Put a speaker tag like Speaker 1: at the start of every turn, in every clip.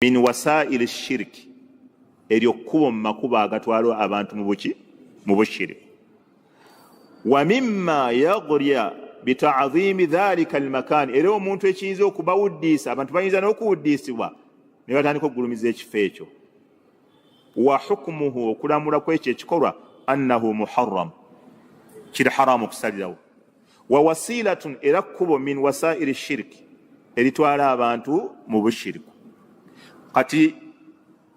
Speaker 1: min wasaili shirki eryo kkubo mu makubo agatwala abantu mu bushiriki. Wa mimma yaghriya bita'dhimi dhalika almakan, era omuntu ekiyinza okubawuddisa, abantu bayinza n'okuwuddisibwa ne batandika okugulumiza ekifo ekyo. Wa hukmuhu, okulamula kwekyo ekikolwa, annahu muharram, kiri haramu okusalirawo. Wa wasilatun, era kkubo min wasaili shirki eritwala abantu mu bushiriku. Kati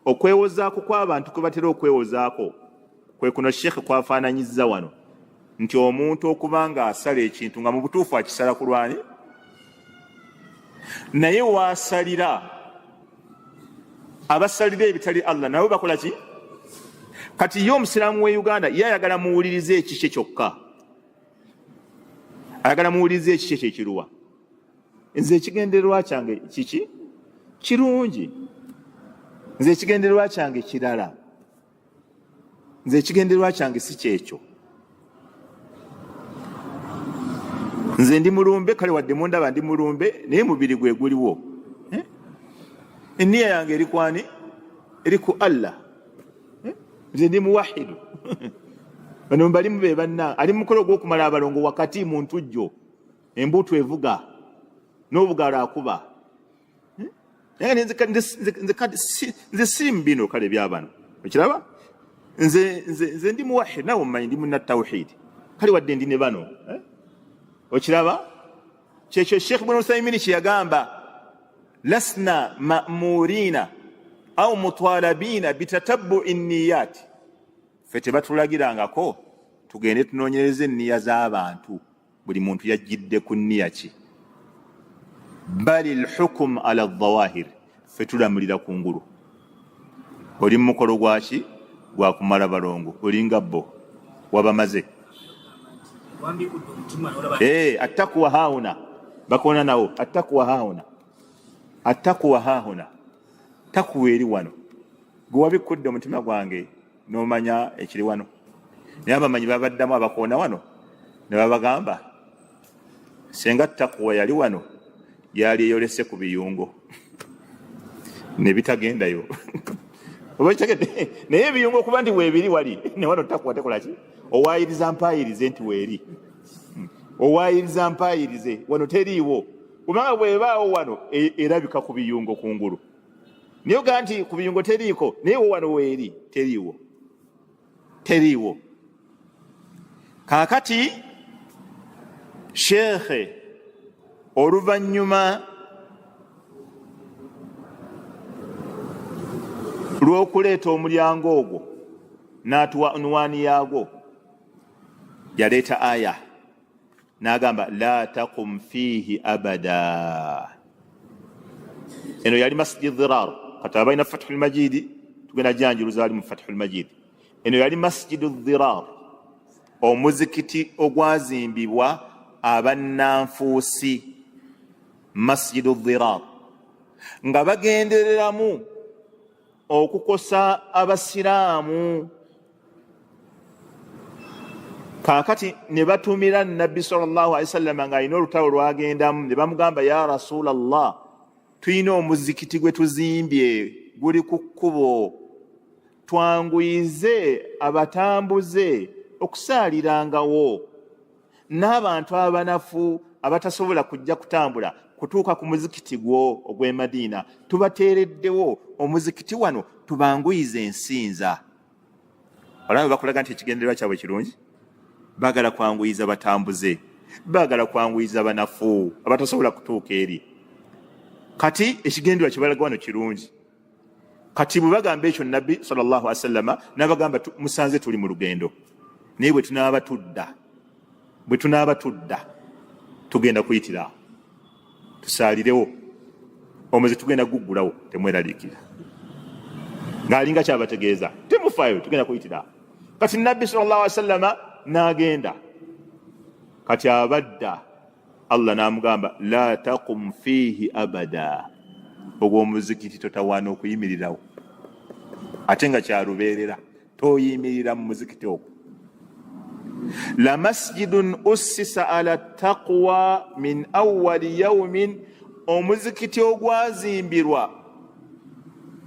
Speaker 1: okwewozaako kw'abantu kwe batera okwewozaako kwe kuno Sheikh kwafaananyiza wano nti omuntu okuba nga asala ekintu nga mu butuufu akisala ku lwani, naye waasalira abasalira ebitali Allah nabo bakola ki? Kati ye omusiraamu we Uganda ye ayagala muwulirize ekikye kyokka, ayagala muwulirize ekikye kyekiruwa. Nze ekigendererwa kyange kiki? Kirungi. Nze ekigendererwa kyange kirala. Nze ekigendererwa kyange si kyekyo. Nze ndi mulumbe, kale wadde mundaba ndi mulumbe, naye mubiri gwe guliwo. Enniya yange eri kwani? Eri ku Allah. Nze ndi muwahidu. Bano balimu be banna ali mukolo gw'okumala abalongo wakati mu ntujjo, embuto evuga n'obugalo akuba. Nze simu bino kale byabano okiraba. Nze ndi muwahid, nawe mmanyi ndi munna tawhidi, kale wadde ndi ne bano okiraba. Kyekyo Sheikh Ibn Uthaymin kye yagamba, lasna ma'murina au mutalabina bitatabbu'i niyat, ffe tebatulagirangako tugende tunoonyereze enniya z'abantu, buli muntu yajjidde ku nniya ki. Bali lhukum ala dhawahir, ffe tulamulira ku ngulu. Oli mu mukolo gwaki? Gwa kumala balongo, olinga bo wabamaze. Attakuwa hauna bakona nawo, attakuwa hauna, attakuwa hauna, takuwa eri wano. Gwe wabikudde omutima gwange n'omanya ekiri wano. Naye abamanyi babaddamu abakoona wano ne babagamba senga takuwa yali wano yali eyolese ku biyungo ne bitagendayo. Naye ebiyungo kuba nti weebiri wali ne wano takuwa tekola ki? Owaayiriza mpaayirize nti weeri, owaayiriza mpaayirize wano teriiwo. Kubanga bwebaawo wano erabika ku biyungo ku ngulu. Naye ogaa nti ku biyungo teriiko, naye wo wano weeri teriiwo, teriiwo. Kaakati Sheikh oluvannyuma lw'okuleeta omulyango ogwo n'atuwa unwaani yaagwo, yaleeta aya n'agamba la taqum fiihi abada. Eno yali masjid dhirar, kati abalina Fathul Majid tugenda janjuluza ali mu Fathul Majid. Eno yali masjid dhirar, omuzikiti ogwazimbibwa abannanfuusi, masjid dhirar, nga bagendereramu okukosa abasiraamu. Kaakati ne batumira Nabbi sallallahu alaihi wasallam ng'alina olutalo lwagendamu, ne bamugamba ya Rasulallah, tulina omuzikiti gwe tuzimbye guli ku kkubo, twanguyize abatambuze okusaalirangawo, n'abantu abanafu abatasobola kujja kutambula kutuuka ku muzikiti gwo ogw'e Madina, tubateereddewo omuzikiti wano tubanguyize ensinza. Olaba bakulaga nti ekigendererwa kyabwe kirungi. Baagala kwanguyiza batambuze, baagala kwanguyiza banafu abatasobola kutuuka eri. Kati ekigendererwa kye balaga wano kirungi. Kati bwe bagamba ekyo Nabbi sallallahu alaihi wasallam n'abagamba musanze tuli mu lugendo, naye bwe tunaaba tudda tugenda kuyitira tusaalirewo, omwezi tugenda guggulawo, temweraliikira. Ng'alinga kyabategeeza temufaayo, tugenda kuyitira. Kati Nabbi sallallahu alaihi wasallam n'agenda, kati abadda Allah n'amugamba la taqum fiihi abada, ogwo omuzikiti totawaana okuyimirirawo, ate nga kyalubeerera toyimirira mu muzikiti ogwo. La masjidun ussisa ala taqwa min awwali yawmin, omuzikiti ogwazimbirwa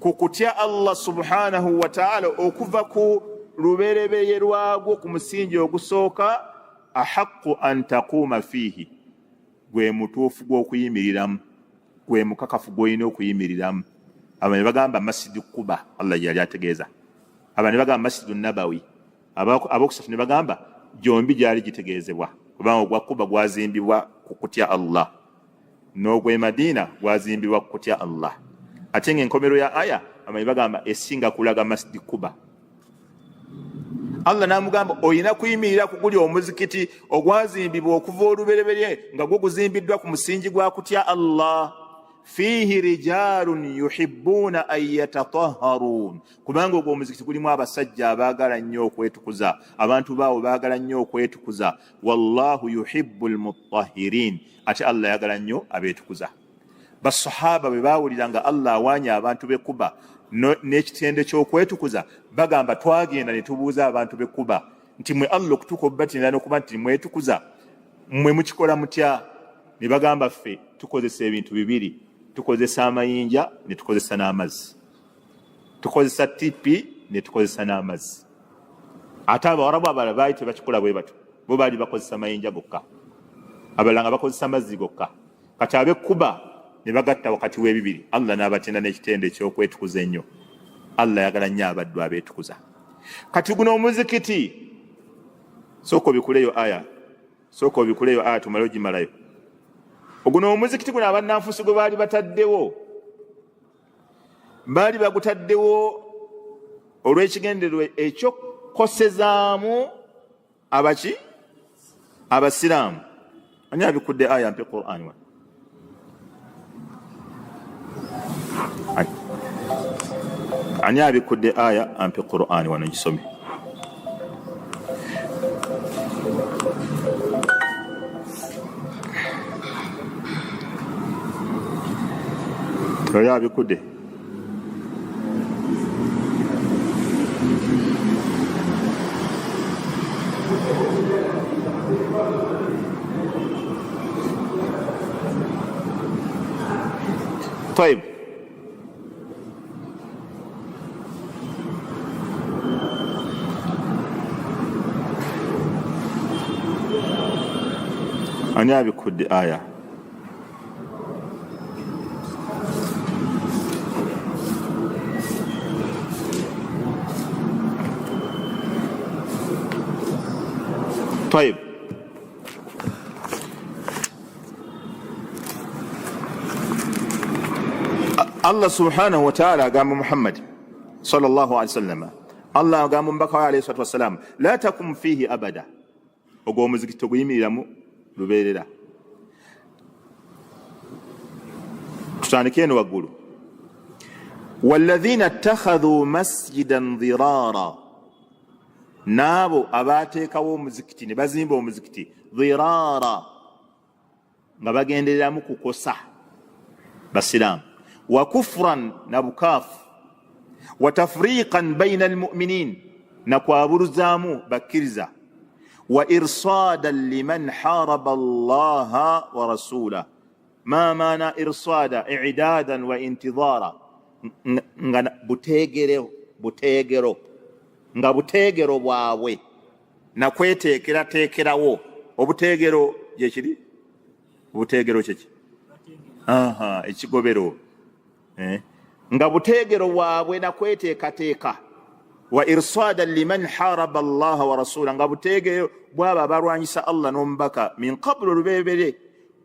Speaker 1: kukutya Allah subhanahu wa ta'ala okuva ku luberebeye lwagwo ku musingi ogusooka ahaqqu an taquuma fiihi gwe mutuufu gw'okuyimiriramu gwe mukakafu gw'olina okuyimiriramu. Abantu bagamba masjidi Quba Allah yali ategeeza, abantu bagamba masjidi Nabawi, abokusatu ne bagamba gyombi gyali gitegeezebwa kubanga ogwa Quba gwazimbibwa ku kutya Allah n'ogw'e Madina gwazimbibwa ku kutya Allah. Ate ng'enkomero ya aya abantu bagamba esinga kulaga masjidi Quba. Allah n'amugamba oyina kuyimirira ku guli omuzikiti ogwazimbibwa okuva olubereberye nga gwo guzimbiddwa ku musingi gwa kutya Allah. Fihi rijalun yuhibbuna an yatatahharun, kubanga ogwo omuzikiti gulimu abasajja abaagala nnyo okwetukuza, abantu baawo baagala nnyo okwetukuza. Wallahu yuhibbul mutahhirin, ate Allah ayagala nnyo abeetukuza. Basahaba bwe baawulira nga Allah awaanya abantu b'e Quba n'ekitende ky'okwetukuza bagamba twagenda ne tubuuza abantu b'e Quba nti mwe Allah okutuuka obubatinira n'okuba nti mwetukuza mwe mukikola mutya? Ne bagamba ffe tukozesa ebintu bibiri, tukozesa amayinja ne tukozesa n'amazzi, tukozesa tipi ne tukozesa n'amazzi. Ate Abawarabu abalala baali tebakikola bwe batyo, bo baali bakozesa mayinja gokka, abalala nga bakozesa mazzi gokka. Kati ab'e Quba ne bagatta wakati w'ebibiri. Allah n'abatenda n'ekitende eky'okwetukuza ennyo. Allah ayagala nnyo abaddu abeetukuza. Kati guno omuzikiti sooka obikuleyo aya, sooka obikuleyo aya tumale ogimalayo. Oguno omuzikiti guno abannanfuusi gwe baali bataddewo, baali bagutaddewo olw'ekigendererwa ekyokukosezaamu abaki? Abasiraamu. Ani abikudde aya mpe Qur'an wa? Ani abikudde aya ampe Qur'an wano gisome. Toya abikudde. طيب ani abikudde aya? طيب Allah subhanahu wa ta'ala agamba Muhammad sallallahu alaihi wasallam, Allah agamba mbaka wa alayhi wasallam, la takum fihi abada, ogwo omuzikiti guyimiriramu lubeerera. Tutandike eno waggulu. Walladhina ittakhadhu masjidan dhirara, n'abo abaateekawo omuzikiti ne bazimba omuzikiti dhirara nga bagendereramu kukosa basiraamu, wa kufran na bukaafu, wa tafriqan baina almu'minin na kwabuluzaamu bakkiriza, wa irsadan liman haraba allaha wa rasula. Ma maana irsada? I'dadan wa intidhara, nga buteegero nga buteegero bwabwe na kweteekerateekerawo. Obuteegero gyekiri? Obuteegero kyeki? Ekigobero. Nga buteegero bwabwe na kweteekateeka. Wa irsadan liman haraba allaha wa rasula, nga buteegero bwabo abalwanyisa Allah n'omubaka min qablu olubeebere.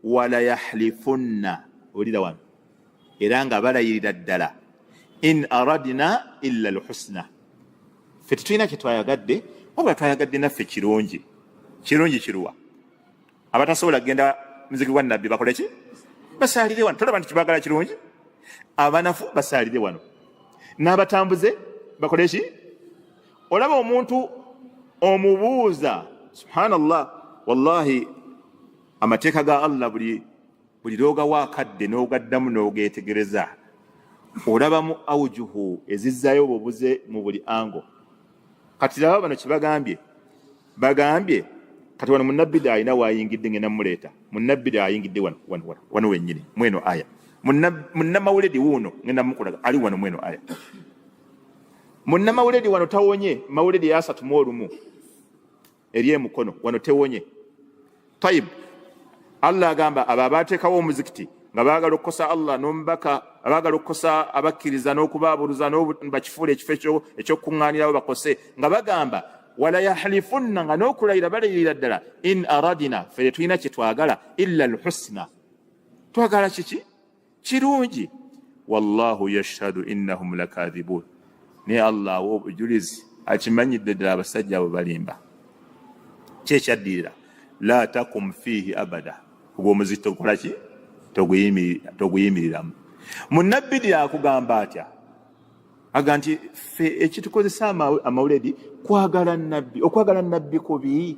Speaker 1: Wala yahlifunna, olira wano, era nga balayirira ddala, in aradna illa alhusna, ffe tetulina kye twayagadde wabula twayagadde naffe kirungi. Kirungi kiruwa? Abatasobola kugenda muziki gwa nabbi bakole ki? Basaalire wano. Tolaba nti kibaagala kirungi? Abanafu basaalire wano, n'abatambuze bakole ki? Olaba omuntu omubuuza, subhanallah, wallahi amateeka ga Allah buli lwoga waakadde n'ogaddamu n'ogeetegereza olabamu awujuhu ezizzaayo obubuze mu buli ango. Kati laba bano kibagambye, bagambye kati wano munabbida alina waayingidde ngenda muleeta. Munabbida ayingidde wano wennyini mweno aya. munnamawuledi wuuno ngenda mukulaga ali wano mweno aya munnamawuledi wano tawonye mawuledi ya 31 eri emukono wano tewonye tayib Allah agamba abo abateekawo omuzikiti nga baagala okukosa Allah n'omubaka abaagala okukosa abakkiriza n'okubaaburuza n'obakifuula ekifo ekyokuŋŋaanirawo bakose nga bagamba wala yahlifunna nga n'okulayira balayirira ddala in aradina ffe tulina kye twagala illa alhusna twagala kiki kirungi wallahu yashhadu innahum lakadhibun naye Allah awa obujulizi akimanyidde ddala abasajja abo balimba kyekyaddirira la takum fihi abada ogwo omuzikiti togukola ki toguyimiriramu munnabbi akugamba atya aga nti ffe ekitukozesa amawuledi kwagala nabbi okwagala nabbi kubi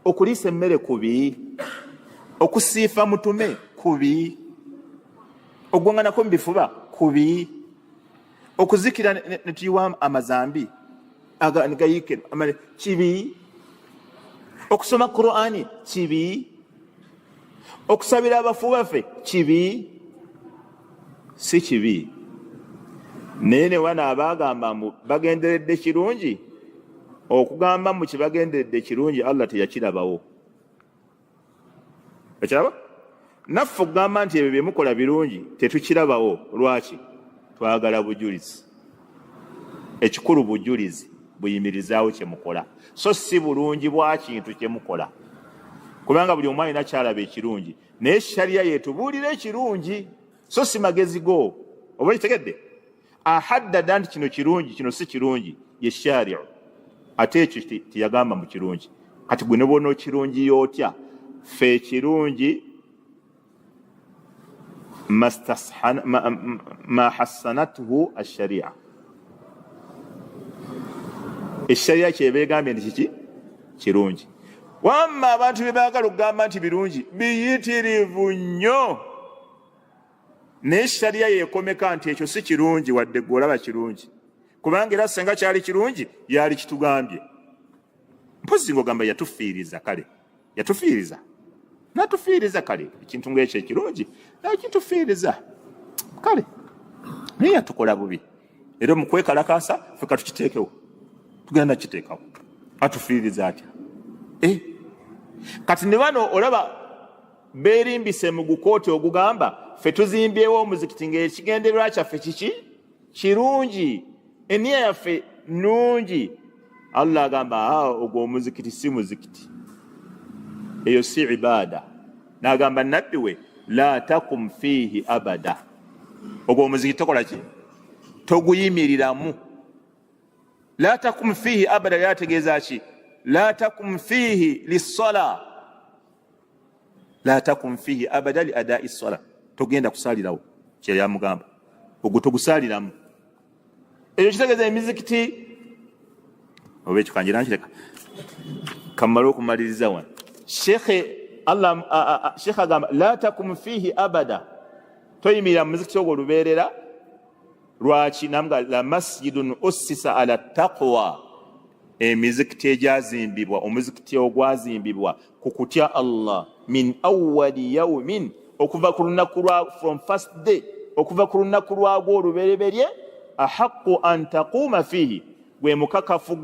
Speaker 1: okuliisa emmere kubi okusiifa mutume kubi ogwonganako mu bifuba kubi okuzikira ne tuyiwa amazambi gayiike kibi okusoma Qur'ani kibi okusabira abafu baffe kibi si kibi naye ne wana abagamba bagenderedde kirungi okugamba mu kibagenderedde kirungi Allah teyakirabawo ekiraba naffe okugamba nti ebyo byemukola birungi tetukirabawo lwaki twagala bujulizi ekikulu bujulizi buyimirizaawo kyemukola so si bulungi bwa kintu kyemukola kubanga buli omu alina kyalaba ekirungi naye shariya yetubuulira ekirungi so si magezi go oba kitegedde ahaddada nti kino kirungi kino si kirungi ye shari'u ate ekyo tiyagamba mu kirungi kati gwe ne bona okirungi yootya fe ekirungi ma hassanatuhu ashari'a eshariya kyeba egambye nti kiki kirungi wamma abantu bebaagala okugamba nti birungi biyitirivu nnyo naye shariya yekomeka nti ekyo si kirungi wadde gwe olaba kirungi kubanga era senga kyali kirungi yali kitugambye mpozi ng'ogamba yatufiiriza kale yatufiiriza natufiiriza kale ekintu ng'ekyo ekirungi nakitufiiriza kale naye yatukola bubi era mu kwekalakaasa ffe katukiteekewo tugenda kiteekawo atufiiriza atya kati ne bano olaba beerimbise mu gukooti ogugamba ffe tuzimbyewo omuzikiti ng'ekigendererwa kyaffe kiki kirungi eniya yaffe nnungi Allah agamba ogwo omuzikiti si muzikiti eyo si ibaada n'agamba nabbi we la takum fihi abada ogwo omuzikiti tokola ki toguyimiriramu la takum fihi abada yategeeza ki la takum fihi lissola la takum fihi abada li adai ssola togenda kusalirawo kyeyamugamba ogwo togusaliramu ekyo kitegeeza emizikiti oba ekyo kanjira nkireka kamala okumaliriza wano shekhe agamba la takum fihi abada toyimirira mu muzikiti ogwo olubeerera lwaki namuga la masjidun ussisa ala taqwa emizikiti egyazimbibwa omuzikiti ogwazimbibwa ku kutya Allah min awwali yawmin okuva ku lunaku lwa from first day okuva ku lunaku lwagwo olubereberye ahaqqu an taquuma fihi gwe mukakafu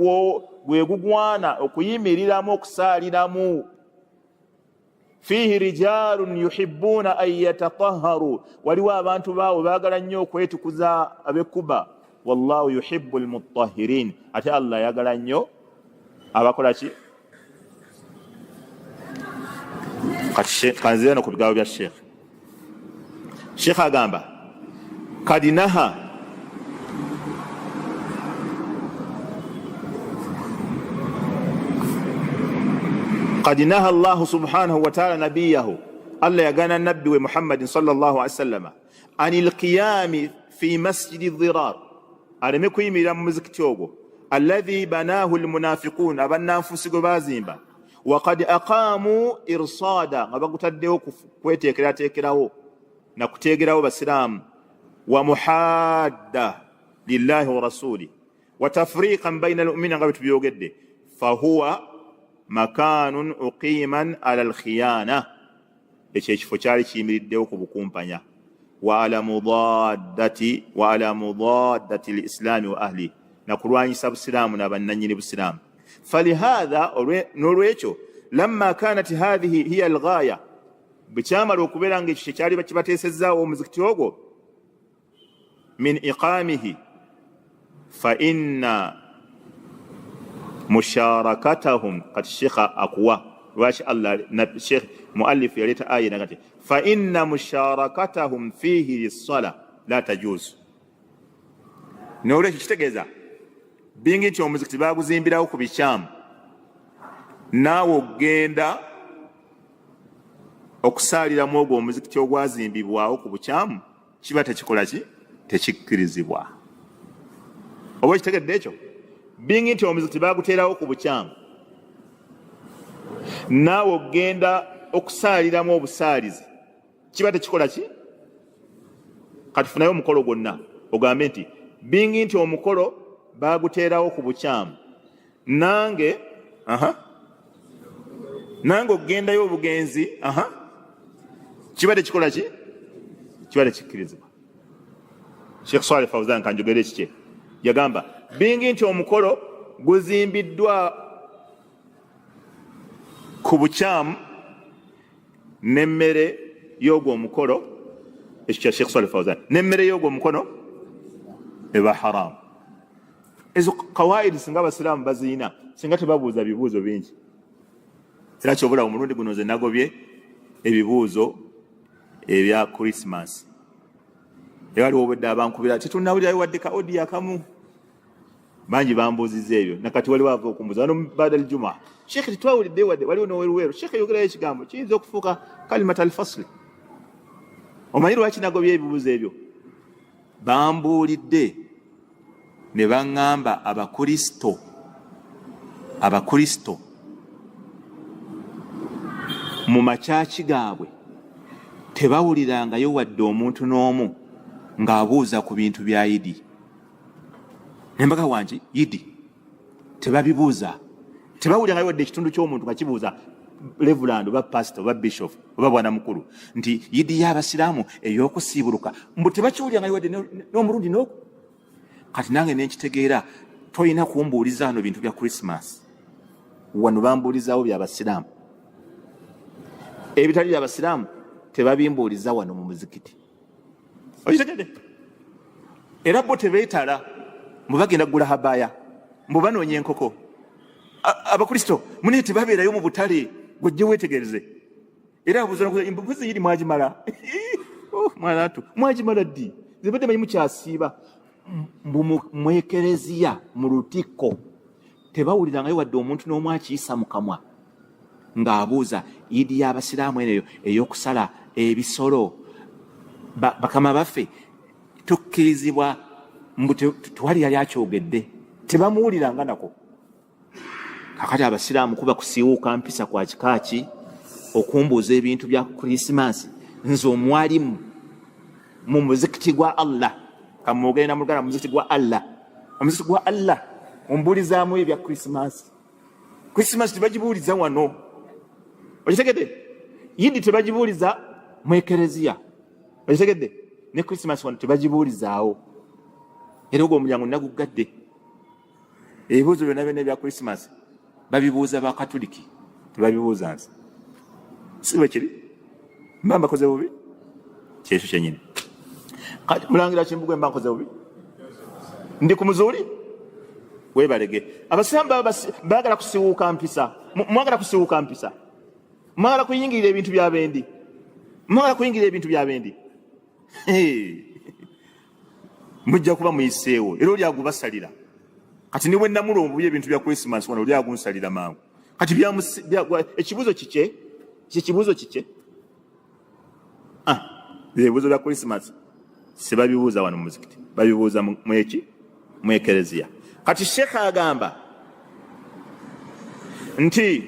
Speaker 1: gwe gugwana okuyimiriramu okusaaliramu fihi rijalun yuhibbuna an yatatahharu waliwo abantu baawe baagala nnyo okwetukuza ab'ekkuba wallahu yuhibbu almutahhirin ate Allah yagala nnyo abakola ki kati kanzira no ku bigambo bya Sheikh agamba kadinaha قد نهى الله سبحانه وتعالى نبيه الله يغنى النبي محمد صلى الله عليه وسلم عن القيام في مسجد الضرار أرمكو يمير مزكتوغو الذي بناه المنافقون أبنا أنفسكو بازيمبا وقد أقاموا إرصادا غبقوا تديو كويتيكراو نكتيكراو بسلام ومحادة لله ورسوله وتفريقا بين المؤمنين غبت بيوغد فهو makanun uqiman ala alkhiyana ekyo ekifo kyali kiyimiriddewo ku bukumpanya wa ala mudaddati lislami wa ahli, nakulwanyisa busiraamu nabannanyini busiraamu. falihadha nolwekyo lamma kanat hadhihi hiya alghaya, bwekyamala okubeera nga ekyo kyekyali kibateesezaawo omuzikiti ogwo, min iqamihi fa inna musharakatahum, kati shekha akuwa lwaki Allah shekh muallif yaleta aya nagati fa inna musharakatahum fihi lissala la tajuz. nolwekyo kitegeeza bingi nti omuzikiti baguzimbirawo ku bikyamu, naawe ogenda okusaaliramu ogwo omuzikiti ogwazimbibwawo ku bukyamu, kiba tekikola ki? Tekikkirizibwa. oba ekitegedde ekyo? bingi nti omuzikiti baguteerawo ku bukyamu, naawe ogenda okusaaliramu obusaalizi, kiba tekikola ki? Kati funayo omukolo gwonna ogambe nti bingi nti omukolo baguteerawo ku bukyamu, nange ogendayo obugenzi, kiba tekikola ki? Kiba tekikkirizibwa. Sheikh Saleh Fawzan kanjogere kike yagamba bingi nti omukolo guzimbiddwa ku bukyamu n'emmere y'ogwo omukolo, ekyo kya Sheikh Saleh Fawzan, n'emmere y'ogwo omukono eba haramu. Ezo kawaidi singa abasiraamu baziina, singa tebabuuza bibuuzo bingi. Era kyobula omulundi guno nze nagobye ebibuuzo ebya Christmas. Waliwo obwedde abankubira tetunnawulirayo wadde ka odi akamu, bangi bambuuzizza ebyo, nakati waliwo ava okumbuuza wano baada aljuma, Sheikh tetwawulidde wadde waliwo noweruweru, Sheikh yogerayo ekigambo kiyinza okufuuka kalimat alfasli. Omanyi lwaki nagobye ebibuuzo ebyo? Bambuulidde ne baŋŋamba abakristo mu makyaki gaabwe tebawulirangayo wadde omuntu n'omu ng'abuuza ku bintu bya Idi. Nembaga wange Idi tebabibuuza, tebawulirangayo wadde ekitundu ky'omuntu nga kibuuza Reverend oba pastor oba bishop oba bwana mukulu nti Idi y'abasiraamu ey'okusiibuluka, mbu tebakiwulirangayo wadde n'omulundi n'ogu. Kati nange nenkitegeera toyina kumbuuliza wano bintu bya Christmas, wano bambuulizaawo by'abasiraamu. Ebitali by'abasiraamu tebabimbuuliza wano mu muzikiti. Okitegedde? Era bo tebeetala mbu bagenda kugula habaaya, mbu banoonya enkoko. Abakristo mune tebabeerayo mu butale, gojje weetegereze. Era abuuza mbuzi yiri mwagimala. Mwanatu mwagimala ddi? Zibadde manyi mukyasiiba. Mbu mwekereziya mu lutikko tebawulirangayo wadde omuntu n'omu akiyisa mu kamwa ng'abuuza Idi y'abasiraamu eneyo ey'okusala ebisolo. Bakama baffe tukkirizibwa mbu tewali yali akyogedde, tebamuwuliranga nako. Kakati abasiraamu kuba kusiiwuuka mpisa kwa kikaaki okumbuuza ebintu bya Krismasi, nze omwalimu mu muzikiti gwa Allah, kamugenda mulugana mu muzikiti gwa Allah, omuzikiti gwa Allah ombuulizaamu ebya Krismasi. Krismasi tebagibuuliza wano, okitegedde? Yidi tebagibuuliza mu ekereziya, okitegedde? Ne Krismasi wano tebagibuulizaawo. Era ogwo omulyango nagugadde. Ebibuuzo byonna byonna ebya Krismasi babibuuza bakatuliki, tebabibuuza nze. Si bwe kiri? Mba mbakoze bubi? Kyekyo kyennyini. Kati mulangira Kimbugwe mba nkoze bubi? Ndi ku muzuuli? Weebalege. Abasiraamu baagala kusiiwuuka mpisa. Mwagala kusiiwuuka mpisa. Mwagala kuyingirira ebintu by'abendi. Mwagala kuyingirira ebintu by'abendi. Mujja kuba muyiseewo era oli agubasalira. Kati niwe namulombu ebintu bya Christmas wano oli agunsalira mangu. Kati ekibuuzo kike? Kibuuzo kike? Ebibuuzo bya Christmas sebabibuuza wano mu muzikiti, babibuuza mu ekereziya. Kati Sheikh agamba nti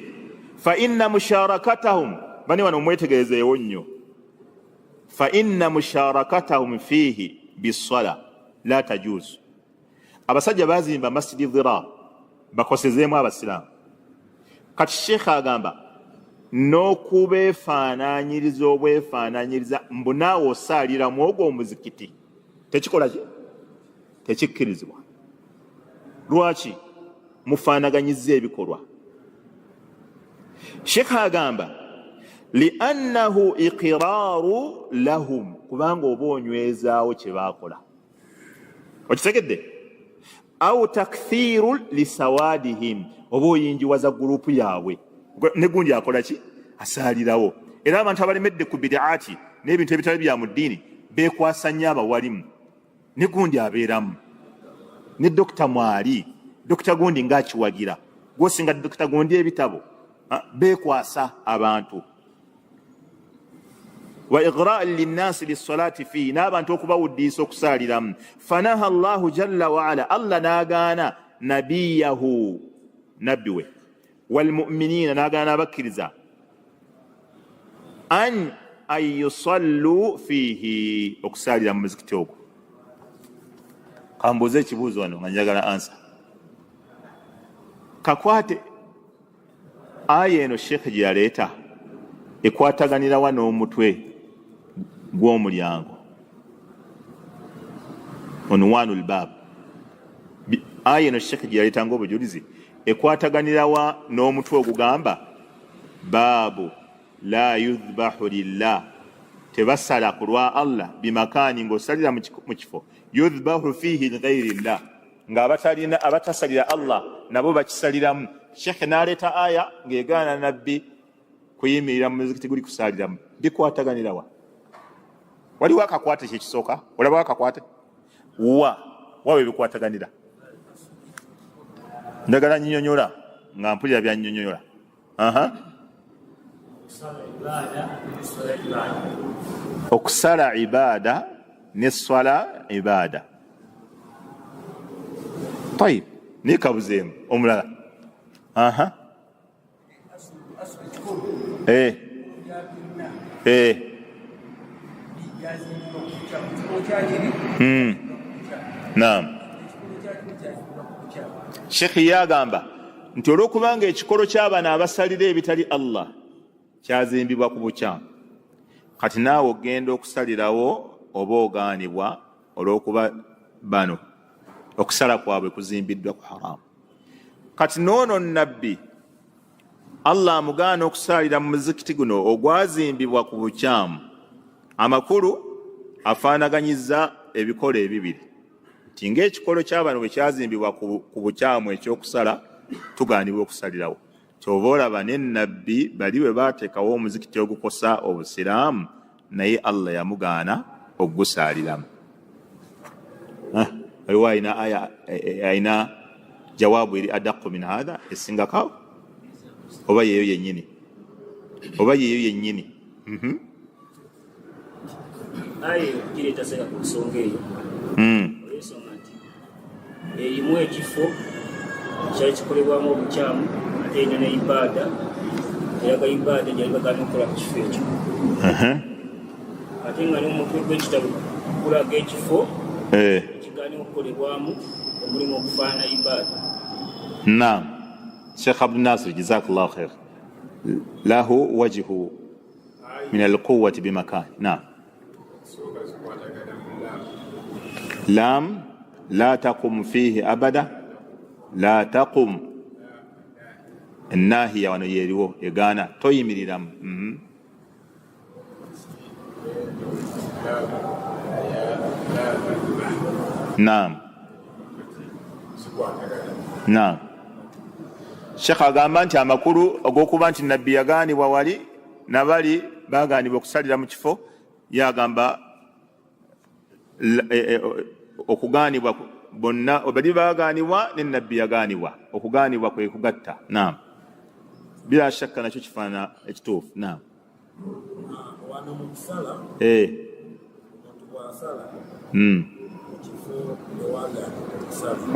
Speaker 1: fa inna musharakatahum, bani wano mwetegerezeewo nnyo, fa inna musharakatahum fihi bisala la tajuz. Abasajja bazimba masjidi Dhirar bakosezeemu abasiraamu. Kati Sheikh agamba n'okubeefaanaanyiriza obwefaanaanyiriza mbu naawe osaaliramu ogwo omuzikiti tekikola ki? Tekikkirizibwa. Lwaki? Mufaanaganyiza ebikolwa. Sheikh agamba liannahu iqiraaru lahum, kubanga oba onywezaawo kye baakola. Okitegedde? Au takthiru lisawadihim, oba oyinjiwaza gurupu yaabwe. Ne gundi akola ki? Asaalirawo. Era abantu abalemedde ku bidaati n'ebintu ebitali bya mu ddiini beekwasa nnyo abawalimu. Ne gundi abeeramu. Ne Dokita Mwali, Dokita gundi ng'akiwagira. Gwosinga Dokita gundi ebitabo. Beekwasa abantu. Wa ighraa linnaasi lissalati fihi, n'abantu okubawuddiisa okusaaliramu. Fanaha Allahu jalla wa ala, Allah n'agaana nabiyahu, nabbi we, walmu'miniina, n'agaana abakkiriza, an yusallu fihi, okusaalira mu muzikiti ogwo. Kambuuze ekibuuzo wano nga njagala ansa. Kakwate aya eno Sheikh gye yaleeta ekwataganirawa n'omutwe gw'omulyango, unwanul bab. Aya eno Sheikh gye yaleeta ng'obujulizi ekwataganirawa n'omutwe ogugamba baabu la yudhbahu lillah, tebasala ku lwa Allah bimakaani, ng'osalira mu kifo yudhbahu fihi lighayirillah, ng'abatasalira Allah nabo bakisaliramu. Sheikh n'aleeta aya ng'egaana nabbi kuyimirira mu muzikiti guli kusaaliramu. Bikwataganirawa? Waliwo akakwate kyekisooka? Olabawo akakwate? Wawe bikwataganira? Ndagala nnyonnyola nga mpulira byannyonnyola. Okusala ibaada ne swala ibaada. Tayib, nikabuzeemu omulala. Naam. Sheikh yagamba nti olw'okubanga ekikolo ky'abana abasalira ebitali Allah kyazimbibwa ku bukyamu, kati naawe ogenda okusalirawo oba ogaanibwa olw'okuba bano okusala kwabwe kuzimbiddwa ku haramu. Kati noono nabbi Allah amugaana okusalira mu muzikiti guno ogwazimbibwa ku bukyamu, amakulu afaanaganyiza ebikolo ebibiri, nti ng'ekikolo ky'abano bwe kyazimbibwa ku bukyamu ekyokusala, tugaanibwa okusalirawo. Kyova olaba ne nabbi bali bwe baateekawo omuzikiti ogukosa obusiraamu, naye Allah yamugaana ogusaaliramu. Waliwo ayina jawaabu eri adaqu min hadha esingakawo, oba yeeyo yennyini?
Speaker 2: Aye gireta sega ku nsonga eyo. Olw'ensonga nti erimu ekifo kyali kikolebwamu obukyamu ate erina ne ibaada, eraga ibaada gyali bagaana okukola ku kifo ekyo. Ate nga n'omutwe gw'ekitabo gulaga ekifo ekigaana okukolebwamu omulimu okufaana ibaada.
Speaker 1: Naam. Sheikh Abdul Nasir jazakallahu khair, lahu wajhu min alquwwati bimakan. Naam. Lam la taqum fihi abada, la taqum ennahiya wano yeriwo egaana toyimiriramu. Naam. Naam. Sheikh agamba nti amakulu og'okuba nti nabbi yagaanibwa wali nabali bagaanibwa okusalira mu kifo, yagamba okugaanibwa bonna bali bagaanibwa ne nabbi yagaanibwa, okugaanibwa kwe kugatta. Naam. Bila shakka nakyo kifaana ekituufu. Naam.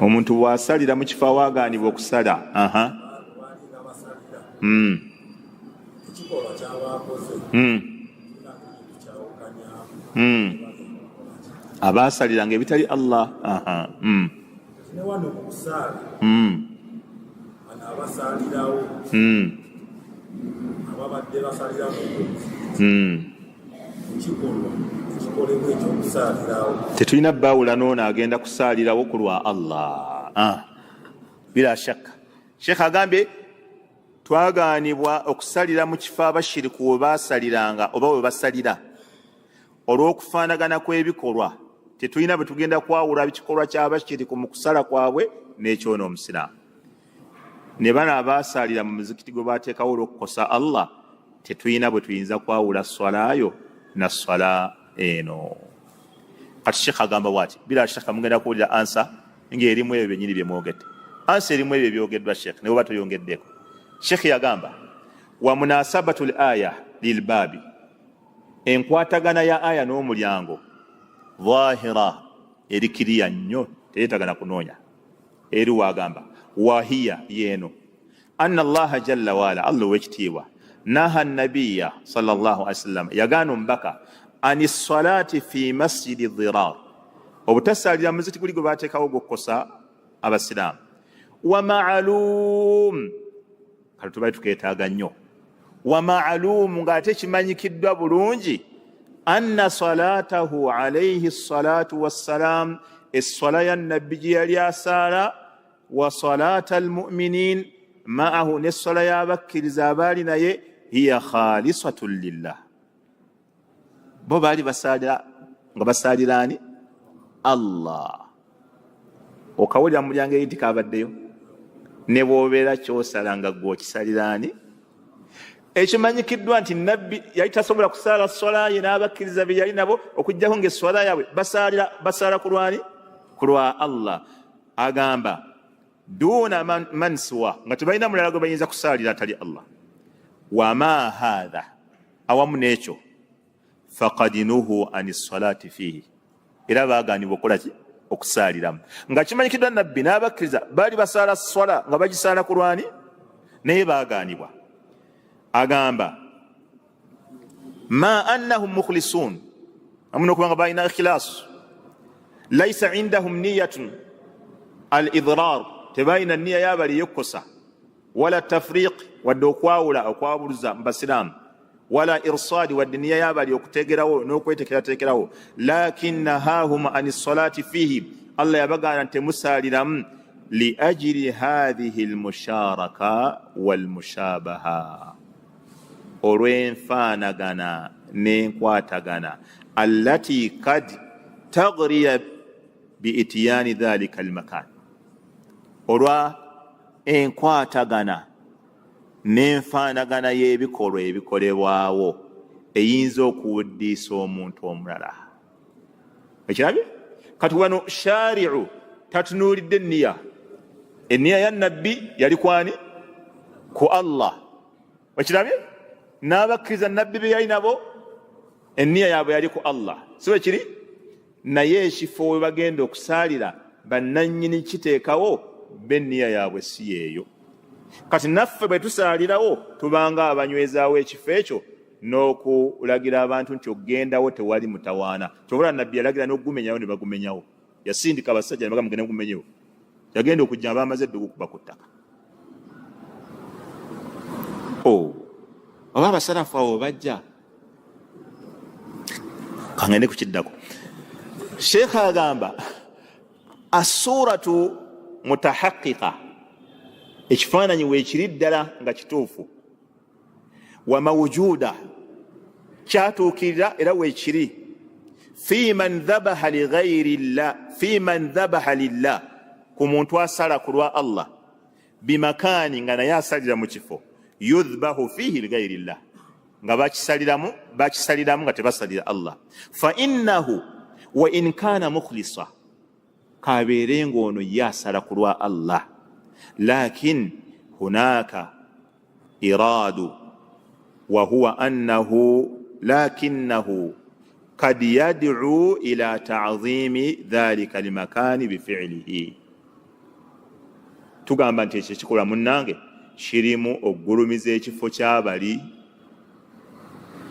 Speaker 1: Omuntu bw'asalira mu kifo awagaanibwa okusala. Abaasaliranga ebitali Allah.
Speaker 3: babadde basalira mu kikolebwa ekyokusaalirawo.
Speaker 1: Tetulina baawula n'ono agenda kusaalirawo ku lwa Allah. Bila shaka Sheikh agambye twagaanibwa okusalira mu kifo abashiriku we baasaliranga oba we basalira olw'okufaanagana kw'ebikolwa. Tetulina bwe tugenda kwawula ekikolwa ky'abashiriku mu kusala kwabwe n'ekyono omusiraamu. Ne bano abaasalira mu muzikiti gwe baateekawo olw'okukosa Allah, tetulina bwe tuyinza kwawula swalaayo na swala eno. Kati Sheikh agamba bw'ati, bila shaka mugenda kuwulira ansa ng'erimu ebyo byennyini bye mwogedde. Ansa erimu ebyo byogeddwa Sheikh ne bwe toyongeddeko. Sheikh yagamba wa munasabatul aya lilbaabi, enkwatagana ya aya n'omulyango zahira erikiriya nnyo teyeetagana kunoonya. Eri wagamba wahiya yeeno anna Allaha jalla waala, Allah ow'ekitiibwa, naha nabiya sallallahu alaihi wasallam, yagaana omubaka ani salati fi masjidi dhirar, obutasaalira muzikiti guli gwe baateekawo gw'okukosa abasiraamu. Wa ma'lum, kale tubaye tukeetaaga nnyo. Wa ma'lum, ng'ate kimanyikiddwa bulungi, anna salatahu alayhi salatu wassalam, essala ya nabbi gye yali asaala, wa salata almu'minin ma'ahu, n'essala y'abakkiriza abaali naye, hiya khalisatun lillah. Bo baali basaalira nga basaalira ani? Allah. Okawulira mu mulyango eri tikabaddeyo ne bw'obeera ky'osala nga gwe okisalira ani? Ekimanyikiddwa nti nabbi yali tasobola kusaala swala ye n'abakkiriza be yali nabo okuggyako ng'esswala yaabwe basaala ku lwani? Ku lwa Allah. Agamba duuna man siwa, nga tebalina mulala gwe bayinza kusaalira atali Allah. Wama haadha, awamu n'ekyo, faqad nuhu ani salati fihi, era baagaanibwa okukola ki? Okusaaliramu. Nga kimanyikiddwa nabbi n'abakkiriza baali basaala swala nga bagisaala ku lwani? Naye baagaanibwa. Agamba ma annahum mukhlisun, amu n'okuba nga balina ikhilaas, laysa indahum niyatun al-idrar, tebalina nniya y'abali ey'okkosa, wala tafriq, wadde okwawula okwabuluza mu basiraamu, wala irsaadi, wadde nniya y'abali okutegerawo n'okwetekeratekerawo. Lakinna hahum ani salati fihi, Allah yabagaana temusaaliramu li ajiri hadhihi almusharaka walmushabaha, olw'enfaanagana n'enkwatagana, allati kad taghriya biitiyani dhalika almakan, olwa enkwatagana n'enfaanagana y'ebikolwa ebikolebwawo eyinza okuwuddiisa omuntu omulala. Ekirabye? Kati wano shari'u tatunuulidde enniya. Enniya ya nabbi yali kwani? Ku Allah. Ekirabye? N'abakkiriza nabbi be yali nabo enniya yaabwe yali ku Allah. Si bwe kiri? Naye ekifo we bagenda okusaalira bannannyini kiteekawo b'enniya yaabwe si yeeyo. Kati naffe bwe tusaalirawo tubanga abanywezaawo ekifo ekyo n'okulagira abantu nti ogendawo tewali mutawaana. Kyobula nabbi yalagira n'ogumenyawo ne bagumenyawo. Yasindika abasajja ne bagamba mugende mugumenyewo. Yagenda okujja abamaze eddugu kuba ku ttaka. Oba abasalafu awo bajja. Kangende kukiddako. Sheikh agamba as-suratu mutahaqqiqa, ekifaananyi weekiri ddala nga kituufu, wa mawjuda, kyatuukirira era weekiri, fi man dhabaha li ghayri llah, fi man dhabaha lillah, ku muntu asala ku lwa Allah, bimakaani, nga naye asalira mu kifo, yudhbahu fihi li ghayri llah, nga bakisaliramu nga tebasalira Allah. Fa innahu wa in kana mukhlisa, kabeere ng'ono ye asala ku lwa Allah, lakin hunaka iradu wa huwa annahu lakinnahu kad yad'u ila ta'zimi dhalika limakani bifi'lihi. Tugamba nti ekyo kikola munnange kirimu okugulumiza ekifo ky'abali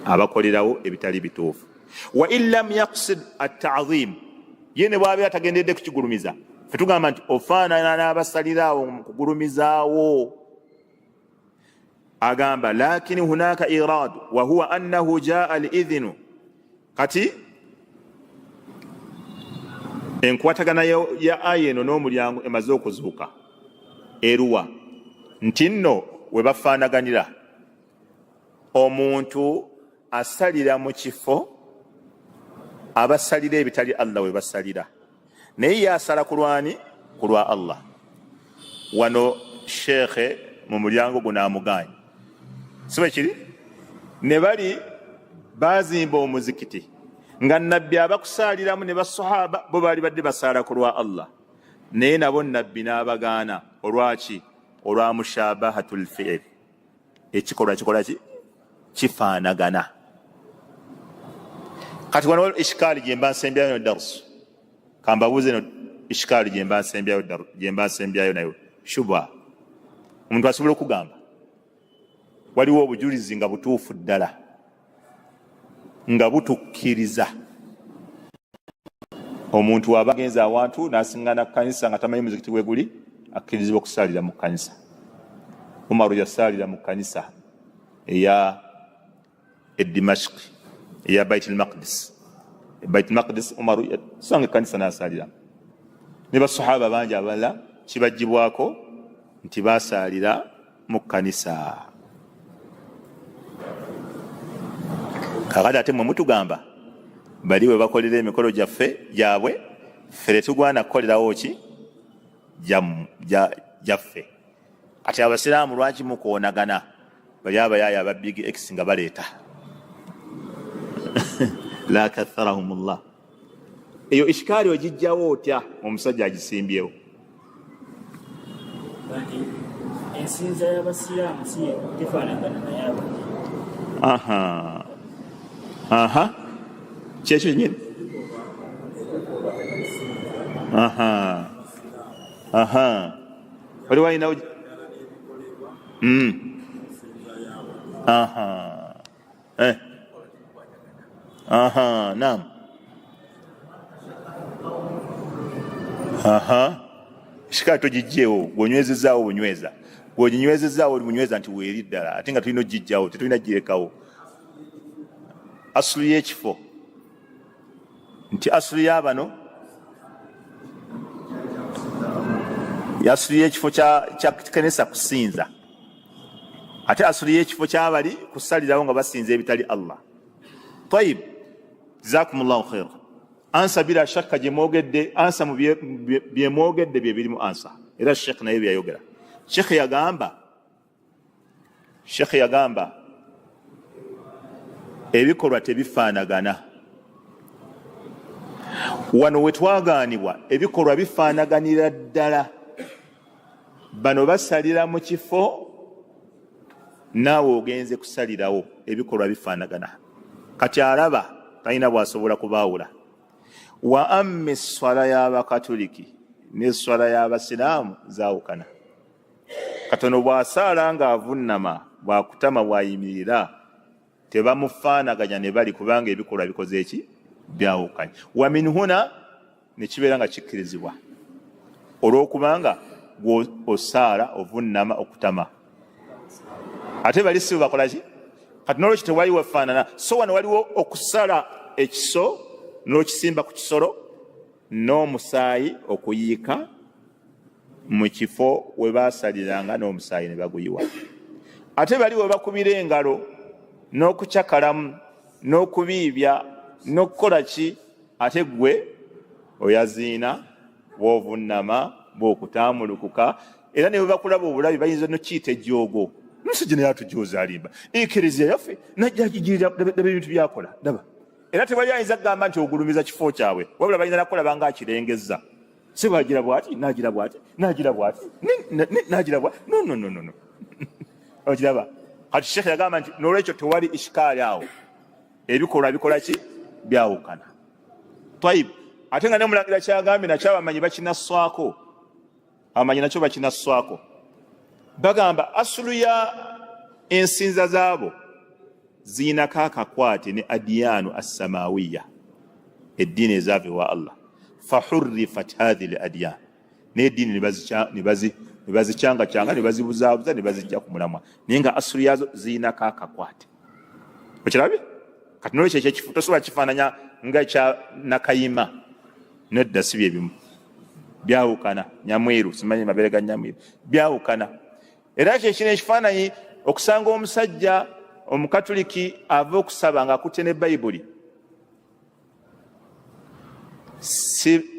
Speaker 1: abakolerawo ebitali bituufu. Wa in lam yaqsid at-ta'zim, ye ne bw'abeera tagendedde kukigulumiza, fe tugamba nti ofaanana n'abasaliraawo mu kugulumizaawo. agamba lakini hunaka irad wa huwa annahu jaa al-idhnu. Kati enkwatagana ya aya eno n'omulyango emaze okuzuuka eruwa nti nno we bafaanaganira omuntu asalira mu kifo abasalira ebitali Allah we basalira, naye yasala ku lwani? Ku lwa Allah. Wano shekhe mu mulyango guno amuganye, sibe kiri? Ne bali bazimba omuzikiti nga nabbi abakusaliramu ne basahaba bo bali badde basala ku lwa Allah, naye nabo nabbi n'abagaana. Olwaki? Olwa mushabahatul fi'l, ekikolwa ki? Kifaanagana. Kati wano ishkali gyemba nsembyayo darsu, kambabuuze no ishkali gyemba nsembyayo nayo shubha. Omuntu asobola okugamba waliwo obujulizi nga butuufu ddala nga butukkiriza omuntu waba agenza awantu n'asingana ku kanisa nga tamanyi muzikiti we guli, akkirizibwa okusalira mu kanisa. Umaru yasalira mu kanisa eya Dimashq eya Baitul Maqdis. Umaru yasanga kanisa n'asalira, ne basahaba bangi abalala kibajjibwako nti basalira mu kanisa. Kakati ate mwe mutugamba bali we bakolera emikolo gyabwe, ffe tugwana kukolerawo ki? Gyaffe. Kati abasiraamu lwaki mukoonagana? Bali abayaya aba Big X nga baleeta la katharahumullah. Eyo ishkali ogijjawo otya omusajja agisimbyewo?
Speaker 2: Ensinza y'abasiraamu si tefaanagana nayabo.
Speaker 1: Kyekyo nyini. Wali walinawo naam. Ishkali togijjeewo, gweonywezezaawo bunyweza. Gweoginywezezaawo bunyweza nti weeri ddala, ate nga tulina ogijjawo, tetulina girekawo. Asulu y'ekifo nti asulu y'abano, asulu y'ekifo kya kanisa kusinza, ate asulu y'ekifo ky'abali kusalirawo nga basinza ebitali Allah. Tayib, jazakumullahu khair. Ansa bila shakka gye mwogedde, ansa mu bye mwogedde bye birimu ansa, era Sheikh naye byayogera. Sheikh yagamba ebikolwa tebifaanagana. Wano we twagaanibwa ebikolwa bifaanaganira ddala. Bano basalira mu kifo, naawe ogenze kusalirawo, ebikolwa bifaanagana. Kati alaba talina bw'asobola kubaawula. Wa amma esswala y'Abakatoliki n'esswala y'Abasiraamu zaawukana. Katono bw'asaala ng'avunnama, bw'akutama, bw'ayimirira, tebamufaanaganya ne bali, kubanga ebikolwa bikoze eki? Byawukanye. Wa min huna ne kibeera nga kikkirizibwa olw'okubanga osaala, ovunnama, okutama. Ate bali si bakola ki? Kati n'olwekyo tewali wefaanana. So wano waliwo okusala ekiso n'okisimba ku kisolo, n'omusaayi okuyiika mu kifo we baasaliranga, n'omusaayi ne baguyiwa. Ate bali we bakubira engalo n'okucakalamu n'okubiibya n'okukola ki? Ate gwe oyaziina, bw'ovunnama, bw'okutaamulukuka, era ne bwe bakulaba obulabi bayinza n'okiyita ejjoogo. Musajja naye atujooza alimba. Ekereziya yaffe najja agigirira ebintu byakola. Daba. Era tebali ayinza kugamba nti ogulumiza kifo kyabwe, wabula balina nakolaba ng'akirengezza. Si bwagira bw'ati, n'agira bw'ati, n'agira bw'ati, n'agira bw'ati. No. Okiraba. Kati Sheikh yagamba nti n'olwekyo tewali ishkaali awo. Ebikolwa bikola ki? Byawukana. Tayib. Ate nga ne Mulangira kyagambye nakyo abamanyi bakinasswako. Abamanyi nakyo bakinasswako. Bagamba asulu ya ensinza zaabo ziinako akakwate ne adiyanu assamawiya, eddiini ezaava ewa Allah. Fahurrifat hadhihi al-adyan, n'eddiini ne bazikyanga ne bazibuzaabuza ne bazijja ku mulamwa, naye nga asuli yazo zirinako akakwate. Okirabye? Kati nolwekyo ekyo tosobola kifaananya nga kya Nakayima, nedda si bye bimu, byawukana. Nyamweru, simanyi mabere ga Nyamweru, byawukana. Era kyekino ekifaananyi okusanga omusajja Omukatuliki ava okusaba ng'akutte ne Bayibuli,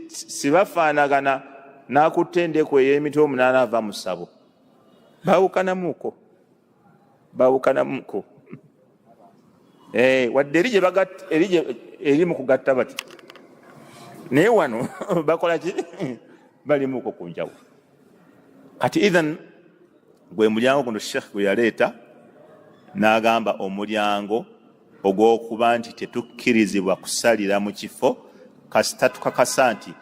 Speaker 1: sibafaanagana n'akutte endeku ey'emitwe 8 ava mu ssabo. Baawukanamuuko. Wadde eri mu kugatta bati, naye wano bakola ki? Balimuuko ku njawulo. Kati idhan gwe mulyango guno Sheikh gwe yaleeta n'agamba omulyango ogw'okuba nti tetukkirizibwa kusalira mu kifo kasita tukakasa nti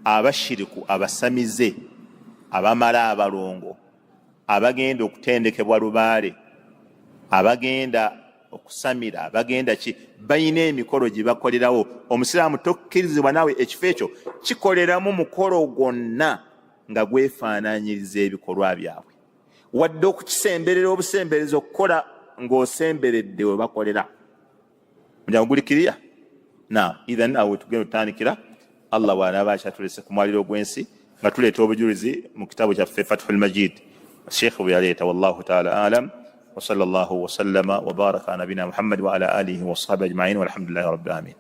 Speaker 1: abashiriku abasamize, abamala abalongo, abagenda okutendekebwa lubaale, abagenda okusamira, abagenda ki, bayina emikolo gye bakolerawo. Omusiraamu tokkirizibwa naawe ekifo ekyo kikoleramu mukolo gwonna nga gwefaananyiriza ebikolwa byabwe, wadde okukisemberera obusemberezi okukola ng'osemberedde we bakolera. Mulyango guli kiriya? Idhan awo tugenda tutandikira Allah bw'anaaba akyatulese ku mwaliro gw'ensi nga tuleeta obujulizi mu kitabu kyaffe Fathul Majid Sheikh bwe yaleeta. Wallahu ta'ala alam wa sallallahu wa sallama wa baraka ala nabina Muhammad wa ala alihi wa sahbihi ajma'in walhamdulillahi rabbil alamin.